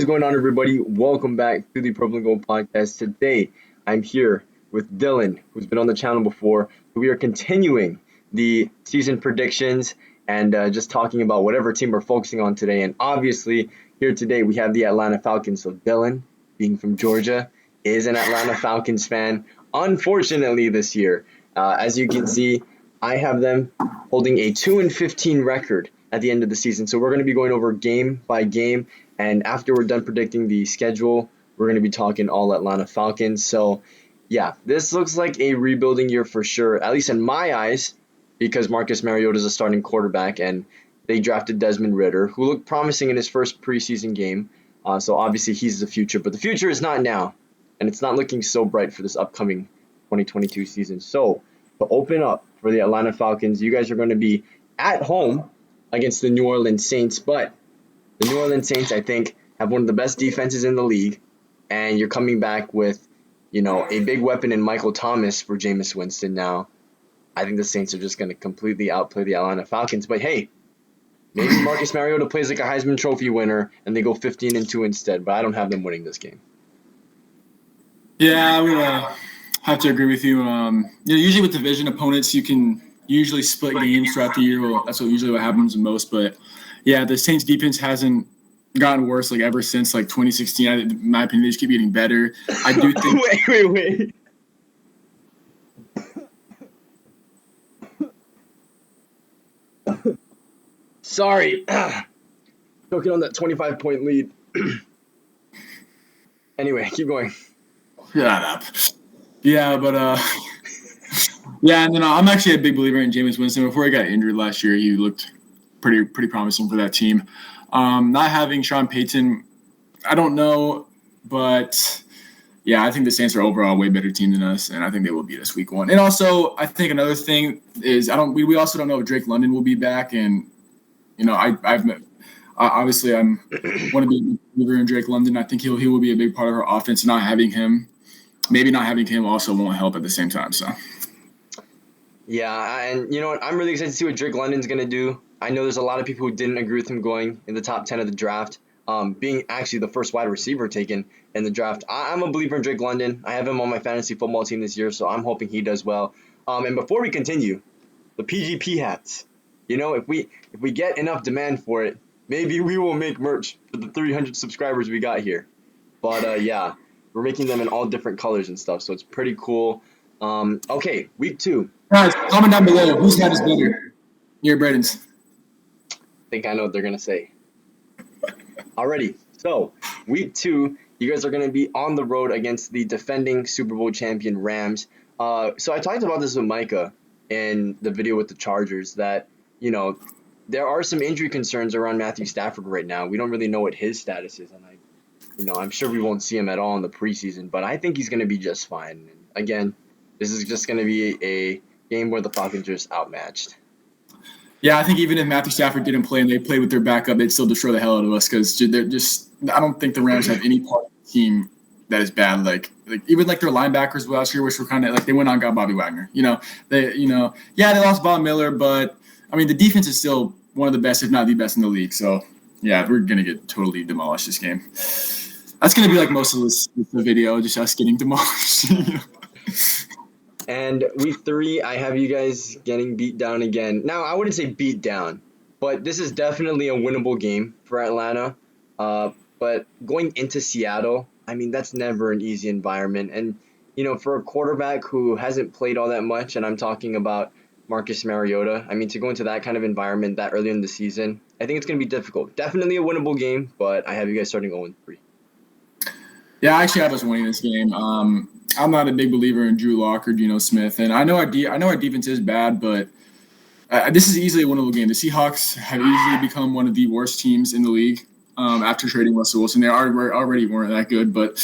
What's going on, everybody? Welcome back to the Purple and Gold podcast. Today, I'm here with Dylan, who's been on the channel before. We are continuing the season predictions and just talking about whatever team we're focusing on today. And obviously, here today, we have the Atlanta Falcons. So Dylan, being from Georgia, is an Atlanta Falcons fan, unfortunately, this year. As you can see, I have them holding a 2-15 record at the end of the season. So we're going to be going over game by game. And after we're done predicting the schedule, we're going to be talking all Atlanta Falcons. So, yeah, this looks like a rebuilding year for sure, at least in my eyes, because Marcus Mariota is a starting quarterback, and they drafted Desmond Ridder, who looked promising in his first preseason game. So obviously he's the future, but the future is not now, and it's not looking so bright for this upcoming 2022 season. So to open up for the Atlanta Falcons, you guys are going to be at home against the New Orleans Saints, but the New Orleans Saints, I think, have one of the best defenses in the league, and you're coming back with, a big weapon in Michael Thomas for Jameis Winston now. I think the Saints are just going to completely outplay the Atlanta Falcons. But hey, maybe Marcus Mariota plays like a Heisman Trophy winner, and they go 15-2 instead. But I don't have them winning this game. Yeah, I would have to agree with you. Usually with division opponents, you can usually split games throughout the year. Well, that's what happens the most. But yeah, the Saints defense hasn't gotten worse ever since 2016. In my opinion, they just keep getting better. I do think. Wait. Sorry. Choking on that 25-point lead. Anyway, keep going. Shut up. Yeah, but yeah, and then I'm actually a big believer in Jameis Winston. Before he got injured last year, he looked pretty promising for that team. Not having Sean Payton, I don't know, but yeah, I think the Saints are overall a way better team than us, and I think they will beat us week 1. And also, I think another thing is we also don't know if Drake London will be back, and obviously I'm want to be a believer in Drake London. I think he will be a big part of our offense. Not having him also won't help at the same time. So. Yeah, and you know what? I'm really excited to see what Drake London's going to do. I know there's a lot of people who didn't agree with him going in the top 10 of the draft, being actually the first wide receiver taken in the draft. I'm a believer in Drake London. I have him on my fantasy football team this year, so I'm hoping he does well. And before we continue, the PGP hats. If we get enough demand for it, maybe we will make merch for the 300 subscribers we got here. But yeah, we're making them in all different colors and stuff, so it's pretty cool. Okay, week 2. Guys, comment down below. Whose hat is better? Your Braden's. I think I know what they're going to say. Alrighty, so week 2, you guys are going to be on the road against the defending Super Bowl champion Rams. So I talked about this with Micah in the video with the Chargers that, there are some injury concerns around Matthew Stafford right now. We don't really know what his status is, and I'm sure we won't see him at all in the preseason, but I think he's going to be just fine. And again, this is just going to be a game where the Falcons are just outmatched. Yeah, I think even if Matthew Stafford didn't play and they played with their backup, they'd still destroy the hell out of us because they're just – I don't think the Rams have any part of the team that is bad. Even their linebackers last year, which were kind of they went out and got Bobby Wagner. They lost Bob Miller, but, the defense is still one of the best, if not the best in the league. So, yeah, we're going to get totally demolished this game. That's going to be most of the video, just us getting demolished. And week 3, I have you guys getting beat down again. Now, I wouldn't say beat down, but this is definitely a winnable game for Atlanta. But going into Seattle, that's never an easy environment. And, for a quarterback who hasn't played all that much, and I'm talking about Marcus Mariota, to go into that kind of environment that early in the season, I think it's going to be difficult. Definitely a winnable game, but I have you guys starting 0-3. Yeah, I actually have us winning this game. I'm not a big believer in Drew Lock or Geno Smith, and I know our defense is bad, but this is easily a winnable game. The Seahawks have easily become one of the worst teams in the league after trading Russell Wilson. They already weren't that good, but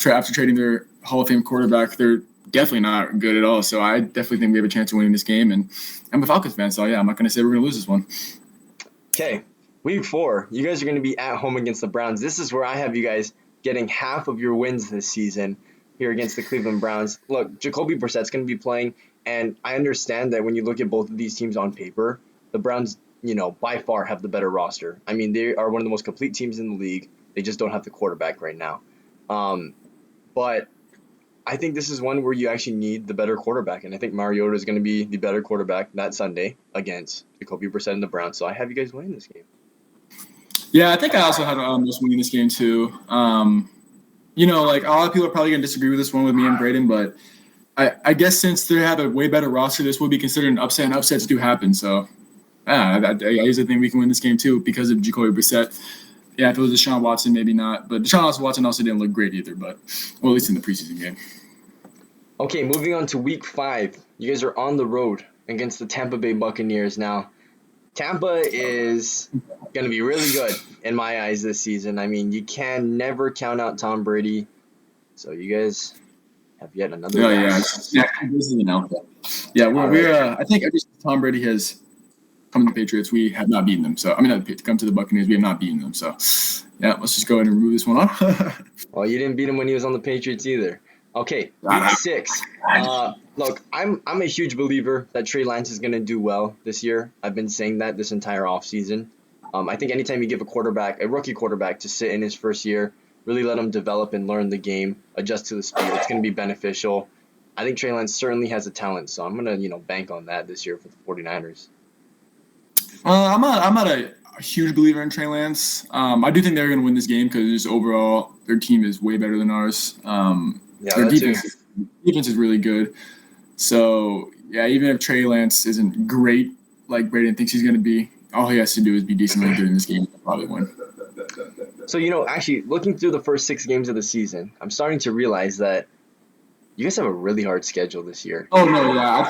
after trading their Hall of Fame quarterback, they're definitely not good at all. So I definitely think we have a chance of winning this game, and I'm a Falcons fan, so yeah, I'm not going to say we're going to lose this one. Okay, week 4, you guys are going to be at home against the Browns. This is where I have you guys getting half of your wins this season here against the Cleveland Browns. Look, Jacoby Brissett's going to be playing, and I understand that when you look at both of these teams on paper, the Browns, by far have the better roster. They are one of the most complete teams in the league. They just don't have the quarterback right now. But I think this is one where you actually need the better quarterback, and I think Mariota is going to be the better quarterback that Sunday against Jacoby Brissett and the Browns. So I have you guys winning this game. Yeah, I think I also had us winning this game too. Like a lot of people are probably going to disagree with this one with me and Braden, but I guess since they have a way better roster, this would be considered an upset, and upsets do happen. So I usually think we can win this game too because of Jacoby Brissett. Yeah, if it was Deshaun Watson, maybe not. But Deshaun Watson also didn't look great either, at least in the preseason game. Okay, moving on to week 5. You guys are on the road against the Tampa Bay Buccaneers. Now, Tampa is going to be really good in my eyes this season. I mean, you can never count out Tom Brady. So you guys have yet another. This is an alpha. Yeah, we're I think every Tom Brady has come to the Patriots, we have not beaten them. So come to the Buccaneers, we have not beaten them. So yeah, let's just go ahead and remove this one off. Well, you didn't beat him when he was on the Patriots either. Okay, week 6. Look, I'm a huge believer that Trey Lance is going to do well this year. I've been saying that this entire offseason. I think anytime you give a rookie quarterback, to sit in his first year, really let him develop and learn the game, adjust to the speed, it's going to be beneficial. I think Trey Lance certainly has a talent, so I'm going to bank on that this year for the 49ers. I'm not a huge believer in Trey Lance. I do think they're going to win this game because just overall their team is way better than ours. Their defense is really good. So, yeah, even if Trey Lance isn't great like Braden thinks he's going to be, all he has to do is be decently good in this game. He'll probably win. So, actually, looking through the first 6 games of the season, I'm starting to realize that you guys have a really hard schedule this year. Oh, no, yeah.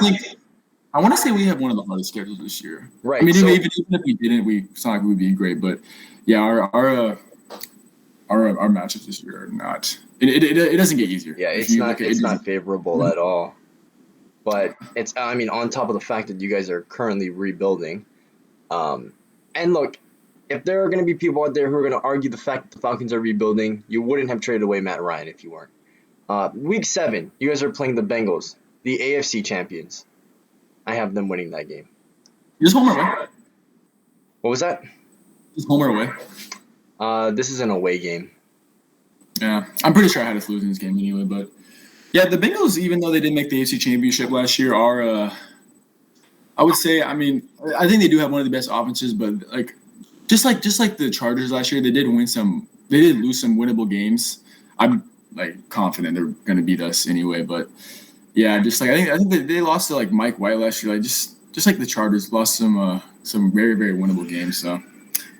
I want to say we have one of the hardest schedules this year. Right. I mean, even if we didn't, it's not like we would be great. But, yeah, our matchups this year are not – it doesn't get easier. Yeah, it's not favorable at all. But it's on top of the fact that you guys are currently rebuilding. And look, if there are going to be people out there who are going to argue the fact that the Falcons are rebuilding, you wouldn't have traded away Matt Ryan if you weren't. Week 7, you guys are playing the Bengals, the AFC champions. I have them winning that game. Just home or away? What was that? Just home or away? This is an away game. Yeah, I'm pretty sure I had us losing this game anyway, but yeah, the Bengals, even though they didn't make the AFC Championship last year, are I would say, I think they do have one of the best offenses, but just like the Chargers last year, they did lose some winnable games. I'm confident they're going to beat us anyway, but yeah, I think they lost to Mike White last year, just like the Chargers lost some very, very winnable games. So,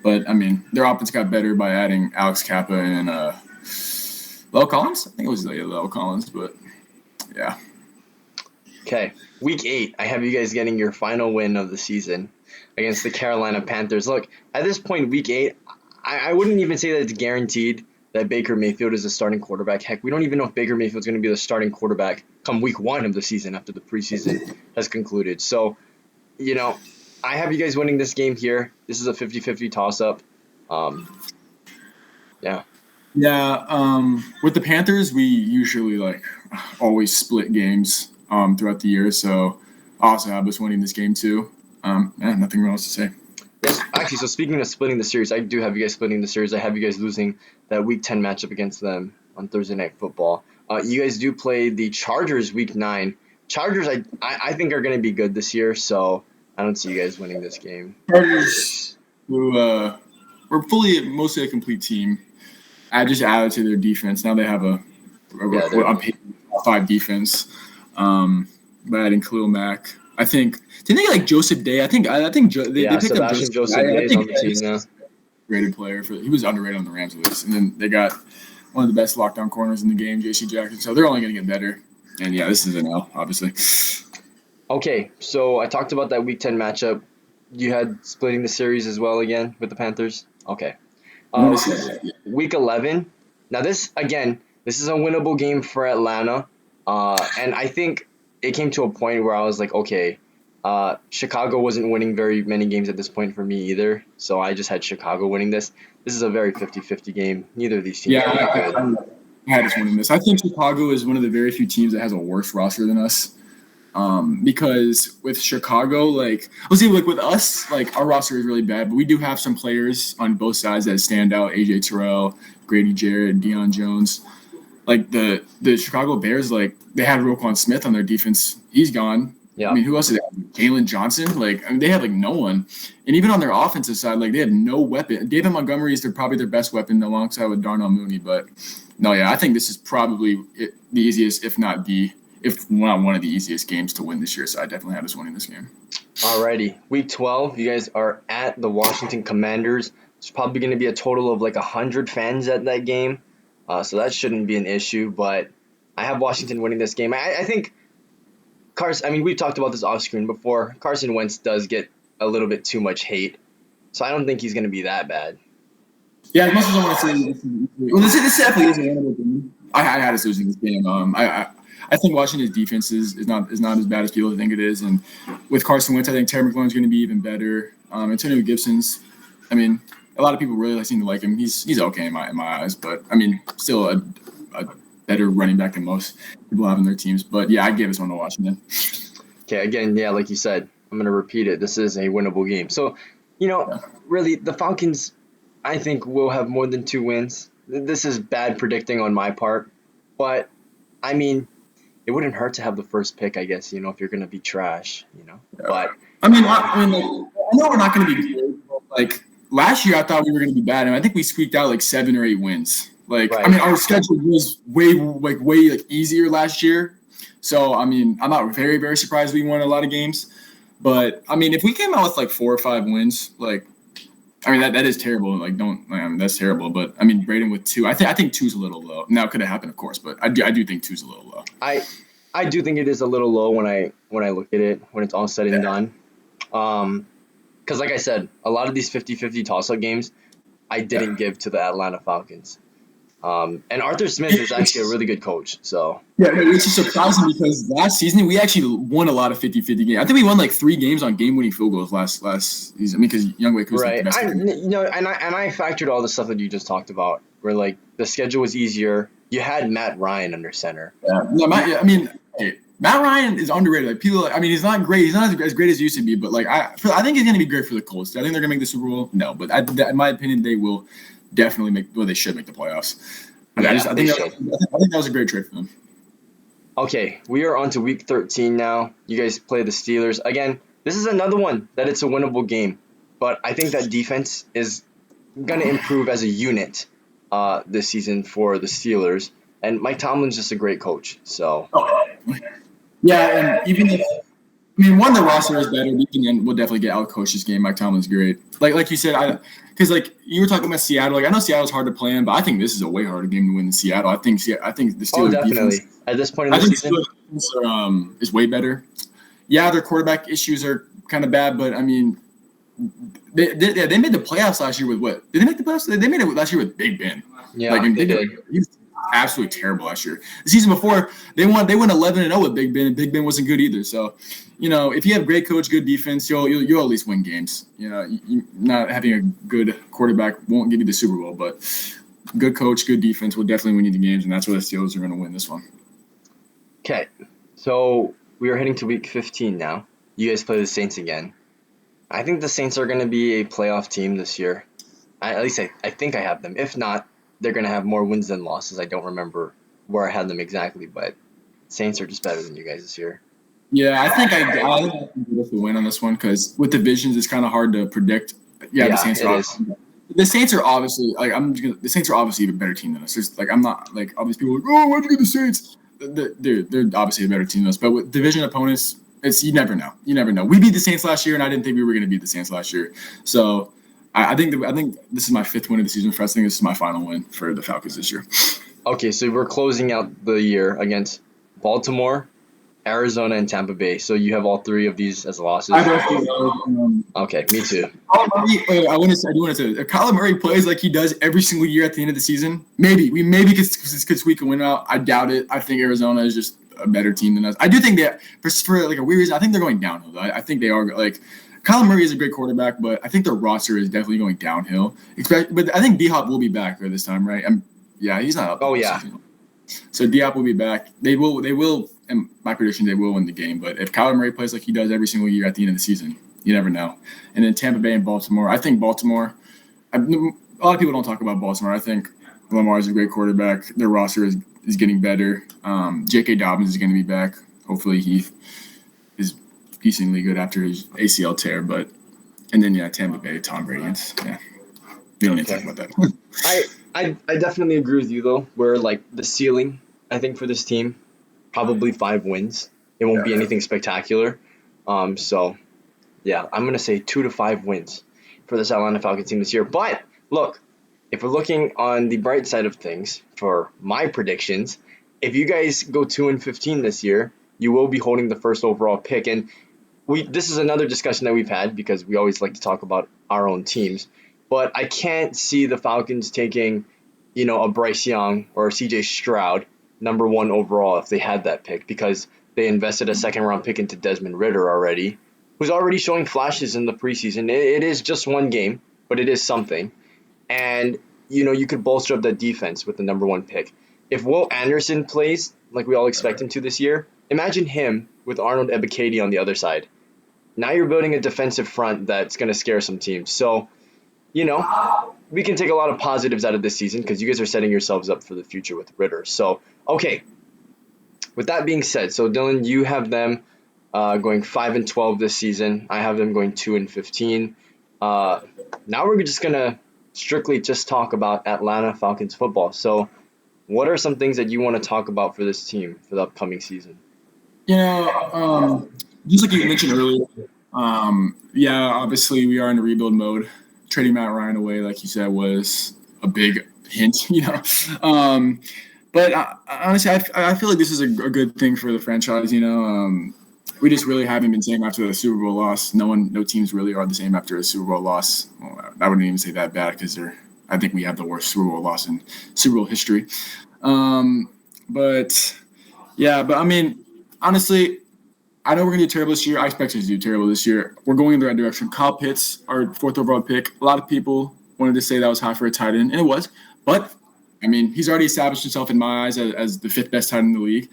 but their offense got better by adding Alex Kappa and Lel Collins. I think it was Lel Collins, but yeah. Okay, week 8. I have you guys getting your final win of the season against the Carolina Panthers. Look, at this point, week 8, I wouldn't even say that it's guaranteed that Baker Mayfield is a starting quarterback. Heck, we don't even know if Baker Mayfield's going to be the starting quarterback come week 1 of the season after the preseason has concluded. So, I have you guys winning this game here. This is a 50-50 toss-up. Yeah. Yeah, with the Panthers, we usually always split games throughout the year. So I also have us winning this game too. Nothing else to say. Yes, actually, so speaking of splitting the series, I do have you guys splitting the series. I have you guys losing that Week 10 matchup against them on Thursday Night Football. You guys do play the Chargers Week 9. Chargers, I think, are going to be good this year, so I don't see you guys winning this game. Chargers, we're mostly a complete team. I just added to their defense. Now they have a 5 defense. By adding Khalil Mack, I think. Did they get Joseph Day? I think they picked up Joseph Day is on the team now. Rated player he was underrated on the Rams list, and then they got one of the best lockdown corners in the game, J.C. Jackson. So they're only going to get better. And yeah, this is an L, obviously. Okay, so I talked about that Week 10 matchup. You had splitting the series as well again with the Panthers. Okay. Week 11. Now this is a winnable game for Atlanta, and I think it came to a point where I was like, okay, Chicago wasn't winning very many games at this point for me either, so I just had Chicago winning this. This is a very 50-50 game. Neither of these teams are good. I had us winning this. I think Chicago is one of the very few teams that has a worse roster than us. Because with Chicago, like with us, like our roster is really bad, but we do have some players on both sides that stand out. AJ Terrell, Grady Jarrett, Deion Jones. Like the Chicago Bears, like they had Roquan Smith on their defense. He's gone. Yeah. I mean, who else did they have? Jalen Johnson. Like, I mean, they had like no one. And even on their offensive side, like they had no weapon. David Montgomery is probably their best weapon alongside with Darnell Mooney. But no, yeah, I think this is probably the easiest, if not one of the easiest games to win this year. So I definitely have us winning this game. Alrighty, week 12, you guys are at the Washington Commanders. There's probably going to be a total of like 100 fans at that game. So that shouldn't be an issue, but I have Washington winning this game. I think Carson, I mean, we've talked about this off screen before. Carson Wentz does get a little bit too much hate, so I don't think he's going to be that bad. Yeah, as much as I want to say, well, this definitely is a winnable game. I had us losing this game. I think Washington's defense is not as bad as people think it is, and with Carson Wentz, I think Terry McLaurin's going to be even better. Antonio Gibson's, I mean, a lot of people really seem to like him. He's okay in my eyes, but I mean, still a better running back than most people have in their teams. But yeah, I gave us one to Washington. Okay, again, yeah, like you said, I'm going to repeat it. This is a winnable game. So, really, the Falcons, I think, will have more than 2 wins. This is bad predicting on my part, but I mean, it wouldn't hurt to have the first pick, I guess, if you're going to be trash, Yeah. But I mean, I know we're not going to be good. Like last year, I thought we were going to be bad, and I think we squeaked out like 7 or 8 wins. Like, right. I mean, our schedule was way easier last year. So, I mean, I'm not very, very surprised we won a lot of games. But, I mean, if we came out with like 4 or 5 wins, like, I mean, that is terrible. Like, that's terrible. But, I mean, Braden with 2, I think 2's a little low. Now, it could have happened, of course, but I do think 2's a little low. I do think it is a little low when I look at it, when it's all said and done. Because, like I said, a lot of these 50-50 toss-up games, I didn't give to the Atlanta Falcons. And Arthur Smith is actually a really good coach. So yeah, which is surprising because last season we actually won a lot of 50-50 games. I think we won like 3 games on game-winning field goals last season. I mean, because Youngwick was right. The best. I factored all the stuff that you just talked about, where like the schedule was easier. You had Matt Ryan under center. Yeah, no, Matt Ryan is underrated. Like people, I mean, he's not great. He's not as great as he used to be. But like, I think he's going to be great for the Colts. I think they're going to make the Super Bowl. No, but in my opinion, they will definitely they should make the playoffs. I think that was a great trade for them. Okay, we are on to week 13 now. You guys play the Steelers. Again, this is another one that it's a winnable game. But I think that defense is going to improve as a unit this season for the Steelers. And Mike Tomlin's just a great coach. So. Yeah, and even if one, the roster is better. We'll definitely get out coach this game. Mike Tomlin's great. Like you said, because like you were talking about Seattle. Like I know Seattle's hard to play in, but I think this is a way harder game to win than Seattle. I think the Steelers definitely. Defense, At this point in the season, is way better. Yeah, their quarterback issues are kind of bad, but I mean, they made the playoffs last year with what? Did they make the playoffs? They made it last year with Big Ben. Yeah, they did. He was absolutely terrible last year. The season before, they went 11-0 with Big Ben, and Big Ben wasn't good either. So, if you have great coach, good defense, you'll at least win games. Not having a good quarterback won't give you the Super Bowl, but good coach, good defense will definitely win you the games, and that's where the Steelers are going to win this one. Okay, so we are heading to week 15 now. You guys play the Saints again. I think the Saints are going to be a playoff team this year. At least I think I have them. If not, they're going to have more wins than losses. I don't remember where I had them exactly, but Saints are just better than you guys this year. Yeah, I think I give the win on this one because with divisions, it's kind of hard to predict. Yeah, the Saints are obviously. The Saints are obviously the Saints are obviously a better team than us. I'm not like all these people are like, oh, why'd you get the Saints? They're obviously a better team than us. But with division opponents, you never know. You never know. We beat the Saints last year, and I didn't think we were going to beat the Saints last year. So I think this is my 5th win of the season for us. I think this is my final win for the Falcons this year. Okay, so we're closing out the year against Baltimore, Arizona, and Tampa Bay. So you have all 3 of these as losses. Okay, me too. I do want to say, if Kyler Murray plays like he does every single year at the end of the season, maybe could squeak a win out. I doubt it. I think Arizona is just a better team than us. I do think that for like a weird reason, I think they're going downhill. Though. I think they are like. Kyler Murray is a great quarterback, but I think their roster is definitely going downhill. But I think D-Hop will be back this time, right? He's not up. Oh, yeah. So D-Hop will be back. They will in my prediction, they will win the game. But if Kyler Murray plays like he does every single year at the end of the season, you never know. And then Tampa Bay and Baltimore, I think Baltimore. A lot of people don't talk about Baltimore. I think Lamar is a great quarterback. Their roster is getting better. J.K. Dobbins is going to be back. Hopefully he is decently good after his ACL tear. And then Tampa Bay, Tom Brady. We don't need to talk about that. I definitely agree with you though. Where like the ceiling, I think for this team, probably 5 wins. It won't be anything spectacular. So yeah, I'm gonna say 2 to 5 wins for this Atlanta Falcons team this year. But look, if we're looking on the bright side of things for my predictions, if you guys go 2-15 this year, you will be holding the first overall pick. And this is another discussion that we've had because we always like to talk about our own teams. But I can't see the Falcons taking, a Bryce Young or a CJ Stroud number 1 overall if they had that pick, because they invested a second-round pick into Desmond Ridder already, who's already showing flashes in the preseason. It is just 1 game, but it is something. And, you could bolster up that defense with the number 1 pick. If Will Anderson plays like we all expect him to this year, imagine him with Arnold Ebiketie on the other side. Now you're building a defensive front that's going to scare some teams. So, we can take a lot of positives out of this season because you guys are setting yourselves up for the future with Ridder. So, okay. With that being said, so Dylan, you have them going 5-12 this season. I have them going 2-15. Now we're just gonna strictly just talk about Atlanta Falcons football. So, what are some things that you want to talk about for this team for the upcoming season? Just like you mentioned earlier, obviously we are in a rebuild mode. Trading Matt Ryan away, like you said, was a big hint, But honestly, I feel like this is a good thing for the franchise. We just really haven't been same after the Super Bowl loss. No teams really are the same after a Super Bowl loss. Well, I wouldn't even say that bad because I think we have the worst Super Bowl loss in Super Bowl history. But I mean, honestly, I know we're going to do terrible this year. I expect us to do terrible this year. We're going in the right direction. Kyle Pitts, our 4th overall pick. A lot of people wanted to say that was high for a tight end, and it was. But, I mean, he's already established himself in my eyes as the 5th best tight end in the league.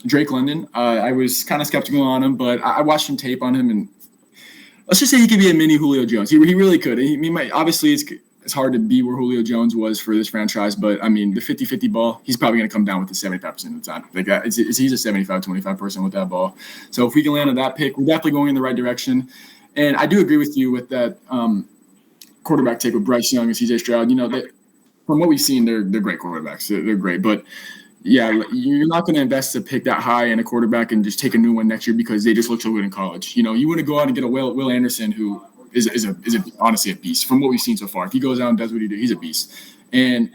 Drake London, I was kind of skeptical on him, but I watched some tape on him, and let's just say he could be a mini Julio Jones. He really could. Obviously, it's hard to be where Julio Jones was for this franchise, but, I mean, the 50-50 ball, he's probably going to come down with the 75% of the time. He's a 75-25 person with that ball. So if we can land on that pick, we're definitely going in the right direction. And I do agree with you with that quarterback take with Bryce Young and CJ Stroud. From what we've seen, they're great quarterbacks. They're great. But, yeah, you're not going to invest a pick that high in a quarterback and just take a new one next year because they just look so good in college. You want to go out and get a Will Anderson who – is honestly a beast from what we've seen so far. If he goes out and does what he did, he's a beast. And,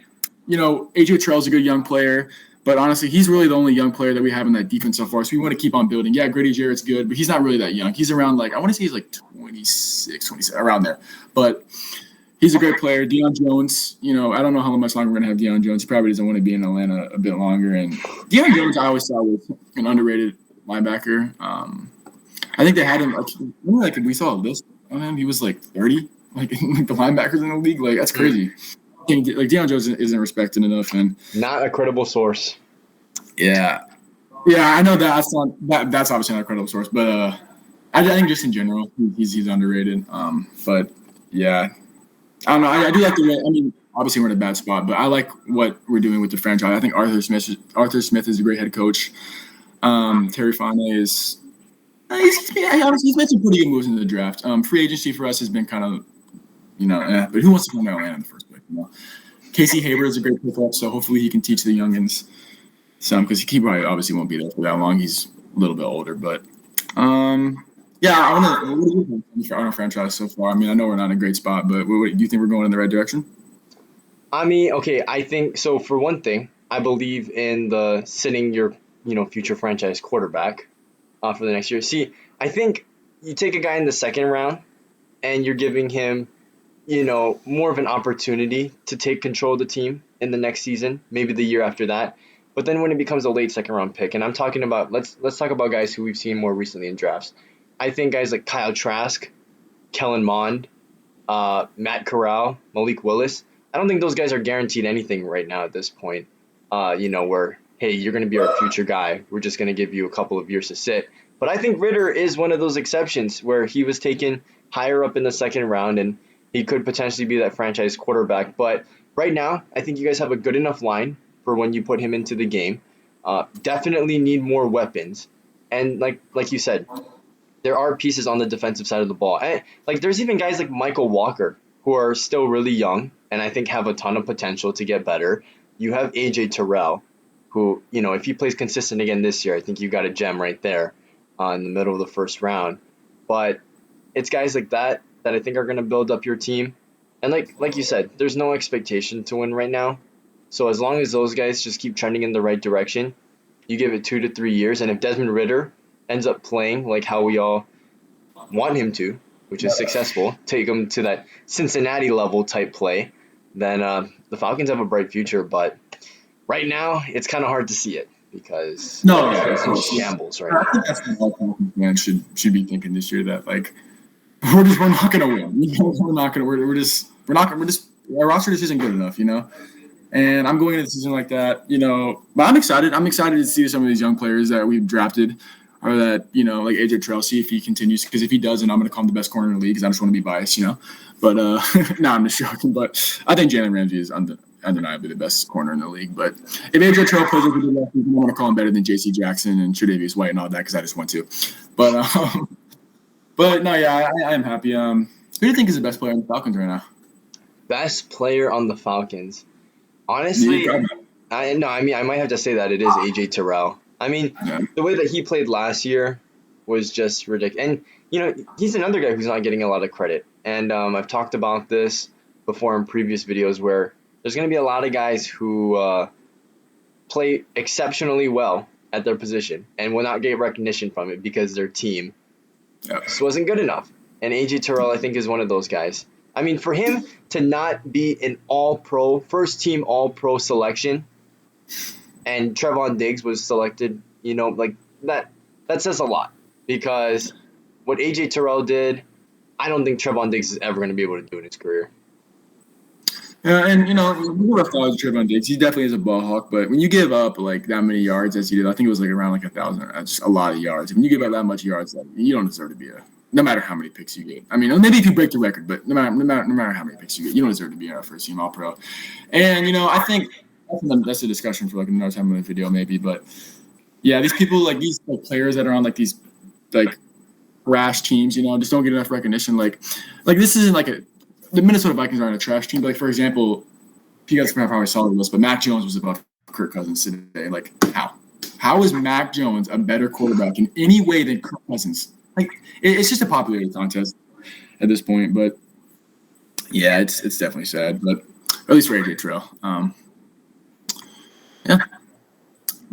AJ Terrell's a good young player, but honestly, he's really the only young player that we have in that defense so far. So we want to keep on building. Yeah, Grady Jarrett's good, but he's not really that young. He's around I want to say he's 26, 27, around there. But he's a great player. Deion Jones, I don't know how much longer we're going to have Deion Jones. He probably doesn't want to be in Atlanta a bit longer. And Deion Jones, I always thought was an underrated linebacker. I think they had him, we saw a list on him. He was 30, in the linebackers in the league. That's crazy. Deion Jones isn't respected enough, and not a credible source. Yeah, I know that's obviously not a credible source, but I think just in general he's underrated. But yeah, I don't know. I do like the way. I mean, obviously we're in a bad spot, but I like what we're doing with the franchise. I think Arthur Smith is a great head coach. Terry Fontenot is. He's made some pretty good moves in the draft. Free agency for us has been kind of, but who wants to come to Atlanta in the first place? Casey Hayward is a great pickup, so hopefully he can teach the youngins some because he probably obviously won't be there for that long. He's a little bit older, but I want to. What do you think on our franchise so far? I mean, I know we're not in a great spot, but do you think we're going in the right direction? I mean, okay, I think so. For one thing, I believe in the sitting your future franchise quarterback for the next year. See, I think you take a guy in the 2nd round and you're giving him, more of an opportunity to take control of the team in the next season, maybe the year after that. But then when it becomes a late 2nd round pick, and I'm talking about, let's talk about guys who we've seen more recently in drafts. I think guys like Kyle Trask, Kellen Mond, Matt Corral, Malik Willis, I don't think those guys are guaranteed anything right now at this point, where hey, you're going to be our future guy. We're just going to give you a couple of years to sit. But I think Ridder is one of those exceptions where he was taken higher up in the second round and he could potentially be that franchise quarterback. But right now, I think you guys have a good enough line for when you put him into the game. Definitely need more weapons. And like you said, there are pieces on the defensive side of the ball. And, like there's even guys like Michael Walker who are still really young and I think have a ton of potential to get better. You have AJ Tyrell, who, if he plays consistent again this year, I think you got a gem right there in the middle of the first round. But it's guys like that I think are going to build up your team. And like you said, there's no expectation to win right now. So as long as those guys just keep trending in the right direction, you give it 2 to 3 years, and if Desmond Ridder ends up playing like how we all want him to, which is successful, take him to that Cincinnati level type play, then the Falcons have a bright future. But right now, it's kind of hard to see it because it's in shambles right now. I think that's what all Falcons fans should be thinking this year, that like we're not gonna win. Our roster just isn't good enough, And I'm going into the season like that, But I'm excited. I'm excited to see some of these young players that we've drafted, or that, like AJ Tyrell, see if he continues. Because if he doesn't, I'm going to call him the best corner in the league because I just want to be biased, But no, I'm just joking. But I think Jalen Ramsey is undeniably the best corner in the league. But if AJ Tyrell plays like he did last season, I'm going to call him better than J.C. Jackson and Tre'Davious White and all that because I just want to. But no, yeah, I am happy. Who do you think is the best player on the Falcons right now? Best player on the Falcons. Honestly, I might have to say that it is AJ Tyrell. I mean, the way that he played last year was just ridiculous. And, he's another guy who's not getting a lot of credit. And I've talked about this before in previous videos where there's going to be a lot of guys who play exceptionally well at their position and will not get recognition from it because their team just wasn't good enough. And AJ Tyrell, I think, is one of those guys. I mean, for him to not be an all-pro, first-team all-pro selection, and Trevon Diggs was selected, like that says a lot. Because what AJ Tyrell did, I don't think Trevon Diggs is ever going to be able to do in his career. Yeah, and we would have thought of Trevon Diggs. He definitely is a ball hawk, but when you give up like that many yards as he did, I think it was like around like 1,000. That's a lot of yards. When you give up that much yards, you don't deserve to be no matter how many picks you get. I mean, maybe if you break the record, but no matter how many picks you get, you don't deserve to be our first team All-Pro. And I think that's a discussion for like another time in the video maybe. But yeah, these people like these players that are on like these like rash teams, just don't get enough recognition. Like this isn't like the Minnesota Vikings aren't a trash team. But like for example, you guys probably saw the list, but Mac Jones was above Kirk Cousins today. Like how? How is Mac Jones a better quarterback in any way than Kirk Cousins? Like it's just a popularity contest at this point, but yeah, it's definitely sad. But at least for AJ Tyrell, yeah.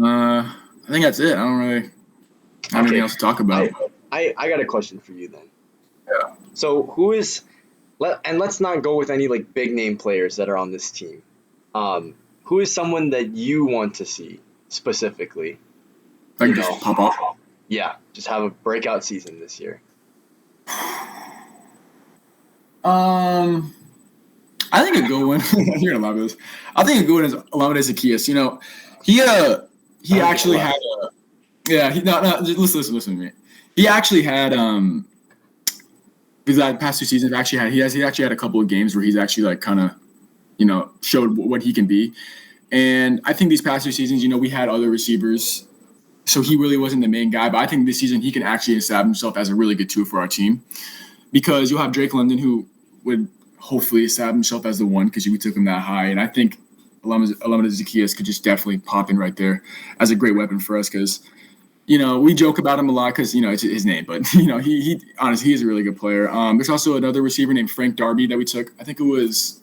I think that's it. I don't really have anything else to talk about. I got a question for you then. Yeah. So let's not go with any like big name players that are on this team. Who is someone that you want to see specifically? Like just pop off. Yeah, just have a breakout season this year. I think a good one. You're gonna love this. I think a good one is Olamide Zaccheaus. He actually had listen to me. He actually had because that past 2 seasons he actually had a couple of games where he's actually like kind of showed what he can be. And I think these past 2 seasons, we had other receivers. So he really wasn't the main guy, but I think this season he can actually establish himself as a really good tool for our team, because you'll have Drake London, who would hopefully establish himself as the one because we took him that high, and I think Olamide Zaccheaus could just definitely pop in right there as a great weapon for us because we joke about him a lot because it's his name, but he honestly he is a really good player. There's also another receiver named Frank Darby that we took. I think it was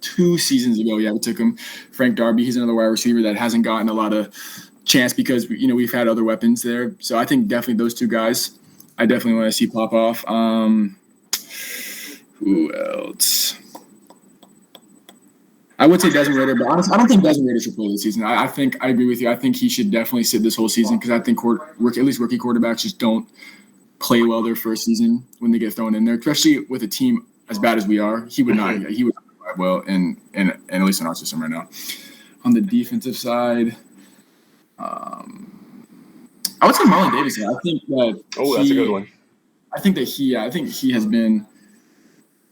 2 seasons ago. Yeah, we took him. Frank Darby. He's another wide receiver that hasn't gotten a lot of chance because we've had other weapons there. So I think definitely those 2 guys I definitely want to see pop off. Who else? I would say Desmond Ridder, but honestly, I don't think Desmond Ridder should play this season. I think I agree with you. I think he should definitely sit this whole season because I think at least rookie quarterbacks just don't play well their first season when they get thrown in there, especially with a team as bad as we are. He would not play well, and at least in our system right now. On the defensive side, I would say Marlon Davis. I think that That's a good one. I think he has been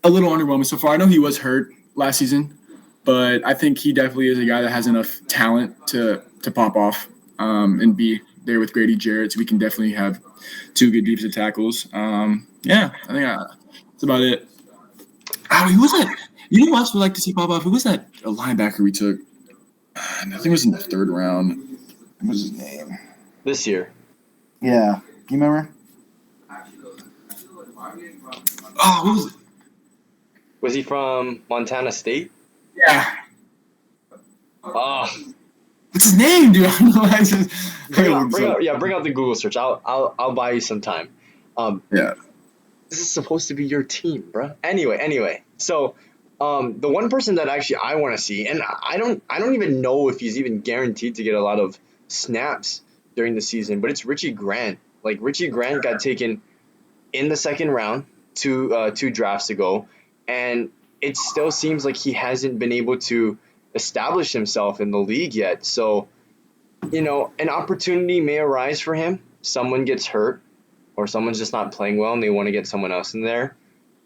a little underwhelming so far. I know he was hurt last season, but I think he definitely is a guy that has enough talent to pop off and be there with Grady Jarrett. So we can definitely have two good defensive tackles. Yeah, I think that's about it. Oh, who was that? You know who else would like to see pop off? Who was that linebacker we took? I think it was in the 3rd round. What was his name? This year. Yeah. You remember? Oh, who was it? Was he from Montana State? Yeah. Oh, What's his name, dude? I don't know. bring out the Google search. I'll buy you some time. Yeah. This is supposed to be your team, bro. Anyway. So, the one person that actually I want to see, and I don't even know if he's even guaranteed to get a lot of snaps during the season, but it's Richie Grant. Like Richie Grant got taken in the 2nd round two drafts ago, and it still seems like he hasn't been able to establish himself in the league yet. So, an opportunity may arise for him. Someone gets hurt, or someone's just not playing well, and they want to get someone else in there.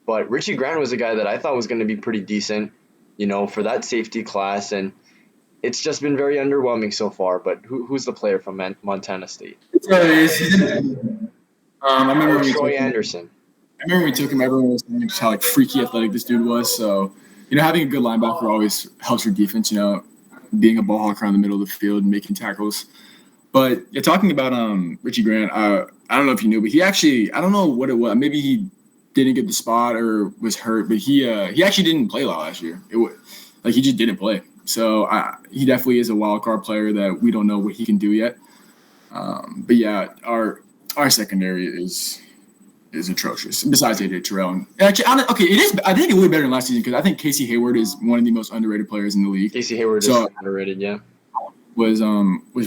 But Richie Grant was a guy that I thought was going to be pretty decent, for that safety class, and it's just been very underwhelming so far. But who's the player from Montana State? I remember Troy Anderson. I remember when we took him, everyone was saying just how freaky athletic this dude was. So, having a good linebacker always helps your defense, being a ball hawker on the middle of the field and making tackles. But talking about Richie Grant, I don't know if you knew, but he actually, I don't know what it was. Maybe he didn't get the spot or was hurt, but he actually didn't play a lot last year. He just didn't play. So he definitely is a wild card player that we don't know what he can do yet. But yeah, our secondary is atrocious. Besides AJ Tyrell, actually, it is. I think it would be better than last season because I think Casey Hayward is one of the most underrated players in the league. Casey Hayward is underrated, yeah. Was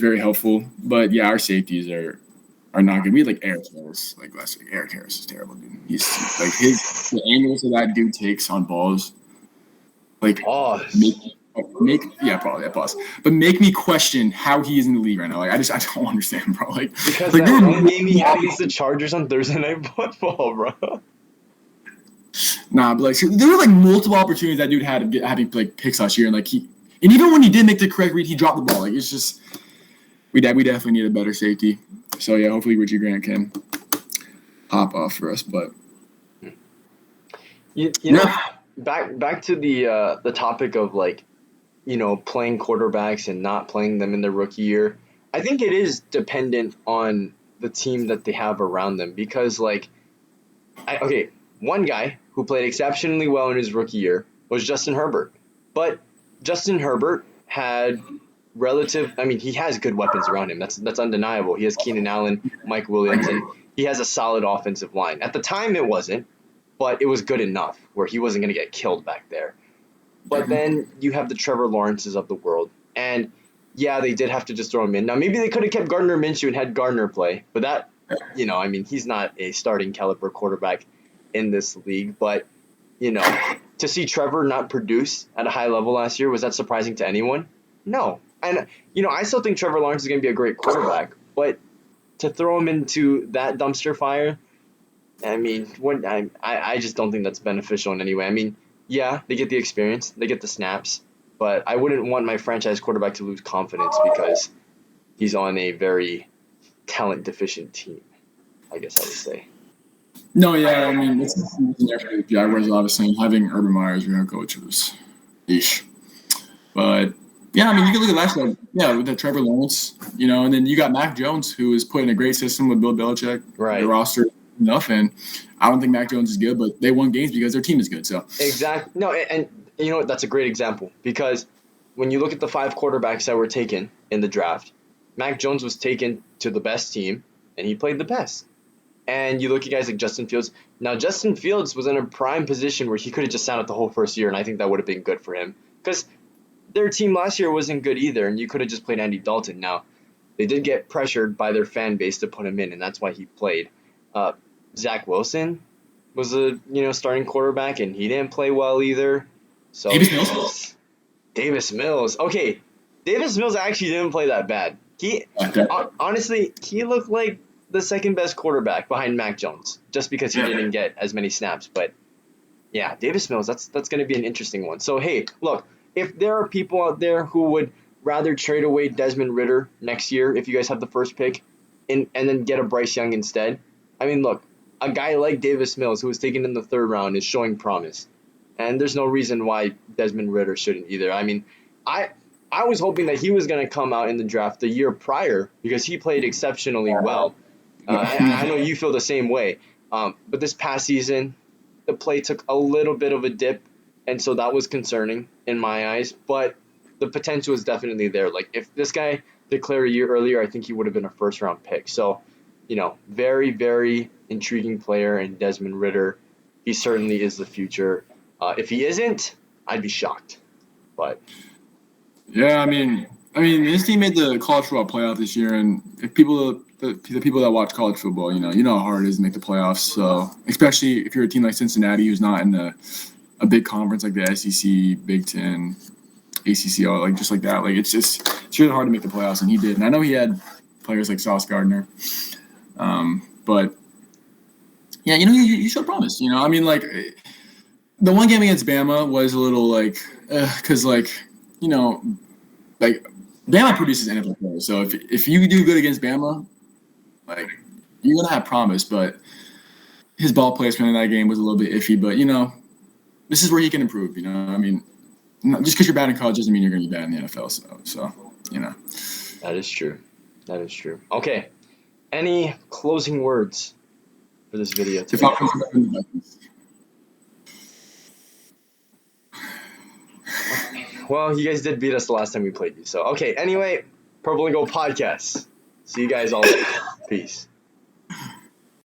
very helpful, but yeah, our safeties are not good. We had Eric Harris last week. Eric Harris is terrible, dude. He's the angles that dude takes on balls, pause. But make me question how he is in the league right now. I don't understand, bro. Because that one game he had against the Chargers on Thursday Night Football, bro. Nah, but there were multiple opportunities that dude had having picks last year, and even when he did make the correct read, he dropped the ball. It's just we definitely need a better safety. So yeah, hopefully Richie Grant can pop off for us. But back to the topic of playing quarterbacks and not playing them in their rookie year. I think it is dependent on the team that they have around them because one guy who played exceptionally well in his rookie year was Justin Herbert, but Justin Herbert had he has good weapons around him. That's undeniable. He has Keenan Allen, Mike Williams, and he has a solid offensive line. At the time, it wasn't, but it was good enough where he wasn't going to get killed back there. But then you have the Trevor Lawrences of the world, and yeah, they did have to just throw him in. Now, maybe they could have kept Gardner Minshew and had Gardner play, but that, he's not a starting caliber quarterback in this league. But, to see Trevor not produce at a high level last year, was that surprising to anyone? No. And, I still think Trevor Lawrence is going to be a great quarterback, but to throw him into that dumpster fire, I just don't think that's beneficial in any way. Yeah, they get the experience, they get the snaps, but I wouldn't want my franchise quarterback to lose confidence because he's on a very talent-deficient team, I guess I would say. No, yeah, it's there for the Jaguars, obviously. Having Urban Meyer as your head coach was ish. But, yeah, you can look at last year, with the Trevor Lawrence, and then you got Mac Jones, who is put in a great system with Bill Belichick. Right. The roster enough, and I don't think Mac Jones is good, but they won games because their team is good. So exactly. No, and you know what? That's a great example because when you look at the 5 quarterbacks that were taken in the draft, Mac Jones was taken to the best team, and he played the best. And you look at guys like Justin Fields. Now, Justin Fields was in a prime position where he could have just sat out the whole first year, and I think that would have been good for him because their team last year wasn't good either, and you could have just played Andy Dalton. Now, they did get pressured by their fan base to put him in, and that's why he played. Zach Wilson was a starting quarterback, and he didn't play well either. So Davis Mills. Okay, Davis Mills actually didn't play that bad. He honestly, he looked like the second best quarterback behind Mac Jones, just because he didn't get as many snaps. But yeah, Davis Mills, that's going to be an interesting one. So hey, look, if there are people out there who would rather trade away Desmond Ridder next year, if you guys have the first pick, and then get a Bryce Young instead, I mean, look, a guy like Davis Mills, who was taken in the third round, is showing promise, and there's no reason why Desmond Ridder shouldn't either. I mean, I was hoping that he was going to come out in the draft the year prior because he played exceptionally well. I know you feel the same way. But this past season, the play took a little bit of a dip, and so that was concerning in my eyes. But the potential is definitely there. Like, if this guy declared a year earlier, I think he would have been a first-round pick. So, very, very intriguing player in Desmond Ridder. He certainly is the future. If he isn't, I'd be shocked. But yeah, I mean, this team made the college football playoff this year, and if the people that watch college football, you know how hard it is to make the playoffs. So, especially if you're a team like Cincinnati, who's not in a big conference like the SEC, Big Ten, ACC, like just like that. Like it's really hard to make the playoffs, and he did. And I know he had players like Sauce Gardner, but yeah, he showed promise. I mean, like the one game against Bama was a little like, because like Bama produces NFL players. So if you do good against Bama, like you're gonna have promise. But his ball placement in that game was a little bit iffy. But this is where he can improve. I mean, just because you're bad in college doesn't mean you're gonna be bad in the NFL. So that is true. That is true. Okay. Any closing words for this video today? Well, you guys did beat us the last time we played you. So, okay. Anyway, Purple and Gold Podcast. See you guys all later. Peace.